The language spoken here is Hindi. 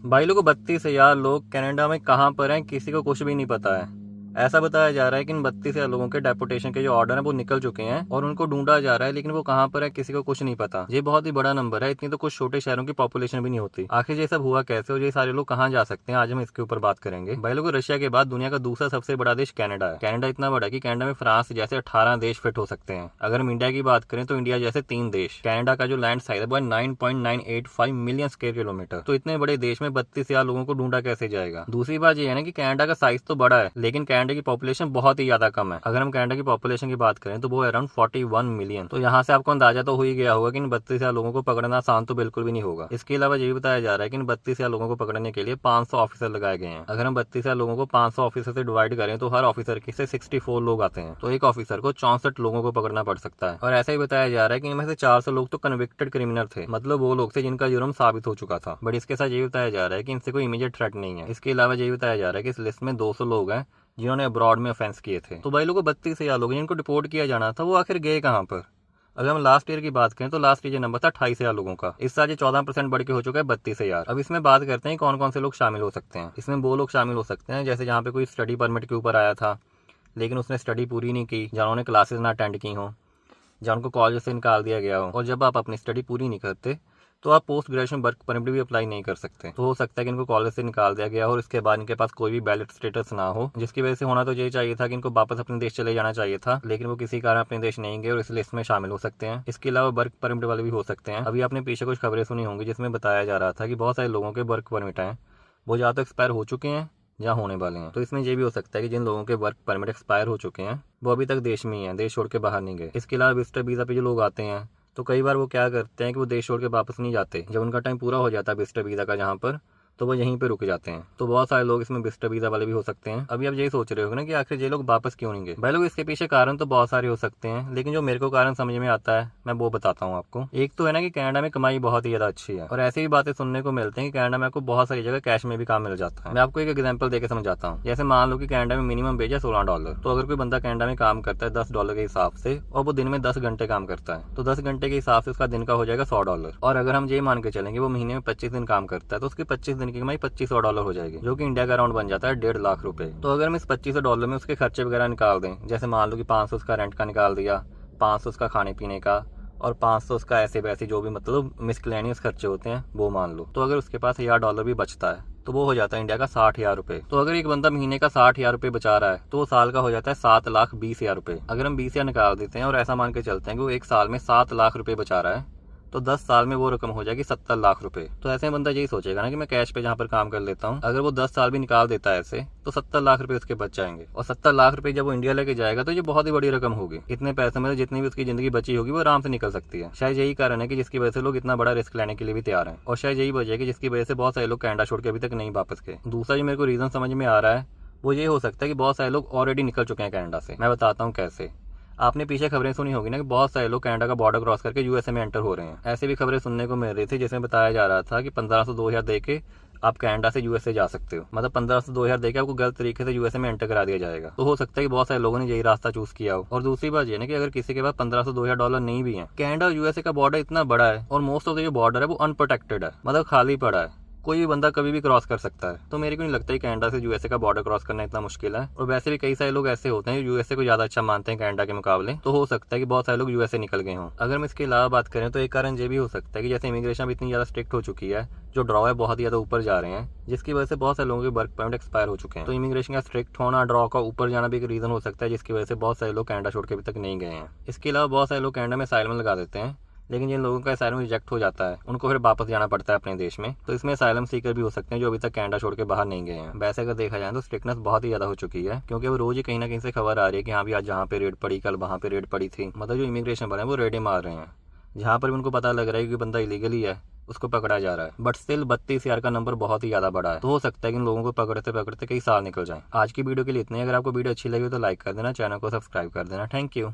भाई लोगों 32,000 लोग कनाडा में कहाँ पर हैं किसी को कुछ भी नहीं पता है। ऐसा बताया जा रहा है कि इन 32,000 लोगों के डेपुटेशन के जो ऑर्डर है वो निकल चुके हैं और उनको ढूंढा जा रहा है, लेकिन वो कहाँ पर है किसी को कुछ नहीं पता। ये बहुत ही बड़ा नंबर है, इतनी तो कुछ छोटे शहरों की पॉपुलेशन भी नहीं होती। आखिर ये सब हुआ कैसे और ये सारे लोग कहाँ जा सकते हैं, आज हम इसके ऊपर बात करेंगे। भाई लोगों रशिया के बाद दुनिया का दूसरा सबसे बड़ा देश कनाडा है। कनाडा इतना बड़ा है कि कनाडा में फ्रांस जैसे 18 देश फिट हो सकते हैं। अगर हम इंडिया की बात करें तो इंडिया जैसे 3 देश। कनाडा का जो लैंड साइज है वो 9.985 मिलियन स्क्वायर किलोमीटर। तो इतने बड़े देश में 32,000 लोगों को ढूंढा कैसे जाएगा। दूसरी बात यह है ना कि कनाडा का साइज तो बड़ा है, लेकिन कनाडा की पॉपुलेशन बहुत ही ज्यादा कम है। अगर हम कनाडा की पॉपुलेशन की बात करें तो वो अराउंड 41 मिलियन। तो यहाँ से आपको अंदाजा तो हो ही गया होगा कि इन 32,000 लोगों को पकड़ना आसान तो बिल्कुल भी नहीं होगा। इसके अलावा ये भी बताया जा रहा है कि इन 32,000 लोगों को पकड़ने के लिए 500 ऑफिसर लगाए गए हैं। अगर हम 32,000 लोगों को 500 ऑफिसर से डिवाइड करें तो हर ऑफिसर के से 64 लोग आते हैं। तो एक ऑफिसर को 64 लोगों को पकड़ना पड़ सकता है। और ऐसा ही बताया जा रहा है कि इनमें से 400 लोग तो कन्विक्टेड क्रिमिनल थे, मतलब वो लोग थे जिनका जुर्म साबित हो चुका था। बट इसके साथ ये बताया जा रहा है कि इनसे कोई इमीडिएट थ्रेट नहीं है। इसके अलावा ये बताया जा रहा है कि इस लिस्ट में 200 लोग हैं जिन्होंने अब्रॉड में ऑफेंस किए थे। तो भाई लोगों 32,000 लोग जिनको डिपोर्ट किया जाना था वो आखिर गए कहाँ पर। अगर हम लास्ट ईयर की बात करें तो लास्ट ईयर नंबर था 28,000 लोगों का। इस साल ये 14% बढ़ के हो चुका है 32,000। अब इसमें बात करते हैं कौन कौन से लोग शामिल हो सकते हैं। इसमें वो लोग शामिल हो सकते हैं जैसे जहाँ पे कोई स्टडी परमिट के ऊपर आया था लेकिन उसने स्टडी पूरी नहीं की, जहाँ उन्होंने क्लासेस ना अटेंड की हों, जहाँ उनको कॉलेज से निकाल दिया गया हो। और जब आप अपनी स्टडी पूरी नहीं करते तो आप पोस्ट ग्रेजुएशन वर्क परमिट भी अप्लाई नहीं कर सकते। तो हो सकता है कि इनको कॉलेज से निकाल दिया गया हो और इसके बाद इनके पास कोई भी बैलेट स्टेटस ना हो, जिसकी वजह से होना तो यही चाहिए था कि इनको वापस अपने देश चले जाना चाहिए था, लेकिन वो किसी कारण अपने देश नहीं गए और इस लिस्ट में शामिल हो सकते हैं। इसके अलावा वर्क परमिट वाले भी हो सकते हैं। अभी आपने पीछे कुछ खबरें सुनी होंगी जिसमें बताया जा रहा था कि बहुत सारे लोगों के वर्क परमिट हैं वो या तो एक्सपायर हो चुके हैं या होने वाले हैं। तो इसमें यह भी हो सकता है कि जिन लोगों के वर्क परमिट एक्सपायर हो चुके हैं वो अभी तक देश में ही हैं, देश छोड़ के बाहर नहीं गए। इसके अलावा विजिटर वीज़ा पे जो लोग आते हैं तो कई बार वो क्या करते हैं कि वो देश छोड़ के वापस नहीं जाते। जब उनका टाइम पूरा हो जाता है विजिटर वीज़ा का जहाँ पर, तो वो यहीं पे रुक जाते हैं। तो बहुत सारे लोग इसमें विजिटर वीज़ा वाले भी हो सकते हैं। अभी आप यही सोच रहे हो ना कि आखिर ये लोग वापस क्यों नहीं गए। भाई लोग इसके पीछे कारण तो बहुत सारे हो सकते हैं, लेकिन जो मेरे को कारण समझ में आता है मैं वो बताता हूँ आपको। एक तो है ना कि कनाडा में कमाई बहुत ही ज्यादा अच्छी है और ऐसी भी बातें सुनने को मिलती हैं कि कनाडा में आपको बहुत सारी जगह कैश में भी काम मिल जाता है। मैं आपको एक एग्जाम्पल देकर समझाता हूँ। जैसे मान लो कि कनाडा में मिनिमम वेज है $16। तो अगर कोई बंदा कनाडा में काम करता है $10 के हिसाब से और वो दिन में 10 घंटे काम करता है तो 10 घंटे के हिसाब से उसका दिन का हो जाएगा $100। और अगर हम ये मान के चलेंगे वो महीने में 25 दिन काम करता है तो उसकी 25 दिन की कमाई $2500 हो जाएगी, जो कि इंडिया का अराउंड बन जाता है 1.5 लाख रुपए। तो अगर हम इस $2500 में उसके खर्चे वगैरह निकाल दें, जैसे मान लो कि 500 उसका रेंट का निकाल दिया, 500 उसका खाने पीने का और 500 उसका ऐसे वैसे जो भी मतलब मिसक्लेनियस खर्चे होते हैं वो मान लो, तो अगर उसके पास $1000 भी बचता है तो वो हो जाता है इंडिया का 60,000 रुपए। तो अगर एक बंदा महीने का 60,000 रुपए बचा रहा है तो वो साल का हो जाता है 7,20,000 रुपए। अगर हम 20,000 निकाल देते हैं और ऐसा मान के चलते हैं कि वो एक साल में 7 लाख रुपए बचा रहा है तो 10 साल में वो रकम हो जाएगी 70 लाख रुपए। तो ऐसे में बंदा यही सोचेगा ना कि मैं कैश पे जहाँ पर काम कर लेता हूँ, अगर वो 10 साल भी निकाल देता है ऐसे तो 70 लाख रुपए उसके बच जाएंगे। और 70 लाख रुपए जब वो इंडिया लेके जाएगा तो ये बहुत ही बड़ी रकम होगी। इतने पैसे में जितनी भी उसकी जिंदगी बची होगी वो आराम से निकल सकती है। शायद यही कारण है कि जिसकी वजह से लोग इतना बड़ा रिस्क लेने के लिए भी तैयार हैं और शायद यही वजह है कि जिसकी वजह से बहुत सारे लोग कनाडा छोड़ के अभी तक नहीं वापस गए। दूसरा जो मेरे को रीजन समझ में आ रहा है वो ये हो सकता है कि बहुत सारे लोग ऑलरेडी निकल चुके हैं कनाडा से। मैं बताता हूँ कैसे। आपने पीछे खबरें सुनी होगी ना कि बहुत सारे लोग कनाडा का बॉर्डर क्रॉस करके यूएसए में एंटर हो रहे हैं। ऐसे भी खबरें सुनने को मिल रही थी जिसमें बताया जा रहा था कि 1500 2000 दे के आप कनाडा से यूएसए जा सकते हो, मतलब 1500 2000 देके आपको गलत तरीके से यूएसए में एंटर करा दिया जाएगा। तो हो सकता है कि बहुत सारे लोगों ने यही रास्ता चूज किया हो। और दूसरी बात ये ना कि अगर किसी के पास 1500 $2000 नहीं भी है, कनाडा और यूएसए का बॉर्डर इतना बड़ा है और मोस्ट ऑफ द जो बॉर्डर है वो अनप्रोटेक्टेड है, मतलब खाली पड़ा है, कोई भी बंदा कभी भी क्रॉस कर सकता है। तो मेरे को नहीं लगता है कनाडा से यूएसए का बॉर्डर क्रॉस करना इतना मुश्किल है। और वैसे भी कई सारे लोग ऐसे होते हैं यूएसए को ज्यादा अच्छा मानते हैं कनाडा के मुकाबले, तो हो सकता है कि बहुत सारे लोग यूएसए निकल गए हों। अगर हम इसके अलावा बात करें तो एक कारण ये भी हो सकता है कि जैसे इमिग्रेशन भी इतनी ज्यादा स्ट्रिक्ट हो चुकी है, जो ड्रॉ है बहुत ही ज्यादा ऊपर जा रहे हैं, जिसकी वजह से बहुत सारे लोगों के वर्क परमिट एक्सपायर हो चुके हैं। तो इमिग्रेशन का स्ट्रिक्ट होना, ड्रॉ का ऊपर जाना भी एक रीजन हो सकता है जिसकी वजह से बहुत सारे लोग कनाडा छोड़ के अभी तक नहीं गए हैं। इसके अलावा बहुत सारे लोग कनाडा में असाइलम लगा देते हैं, लेकिन जिन लोगों का असाइलम रिजेक्ट हो जाता है उनको फिर वापस जाना पड़ता है अपने देश में। तो इसमें असाइलम सीकर भी हो सकते हैं जो अभी तक कनाडा छोड़ के बाहर नहीं गए हैं। वैसे अगर देखा जाए तो स्ट्रिक्टनेस बहुत ही ज्यादा हो चुकी है, क्योंकि वो रोज ही कहीं ना कहीं से खबर आ रही है कि हाँ भी आज जहाँ पे रेड पड़ी, कल वहाँ पे रेड पड़ी थी। मतलब जो इमिग्रेशन वाले हैं वो रेडें मार रहे हैं, जहाँ पर भी उनको पता लग रहा है कि बंदा इलीगली है उसको पकड़ा जा रहा है। बट स्टिल 32,000 का नंबर बहुत ही ज्यादा बड़ा है। तो हो सकता है कि इन लोगों को पकड़ते पकड़ते कई साल निकल जाए। आज की वीडियो के लिए इतने। अगर आपको वीडियो अच्छी लगी तो लाइक कर देना, चैनल को सब्सक्राइब कर देना। Thank you.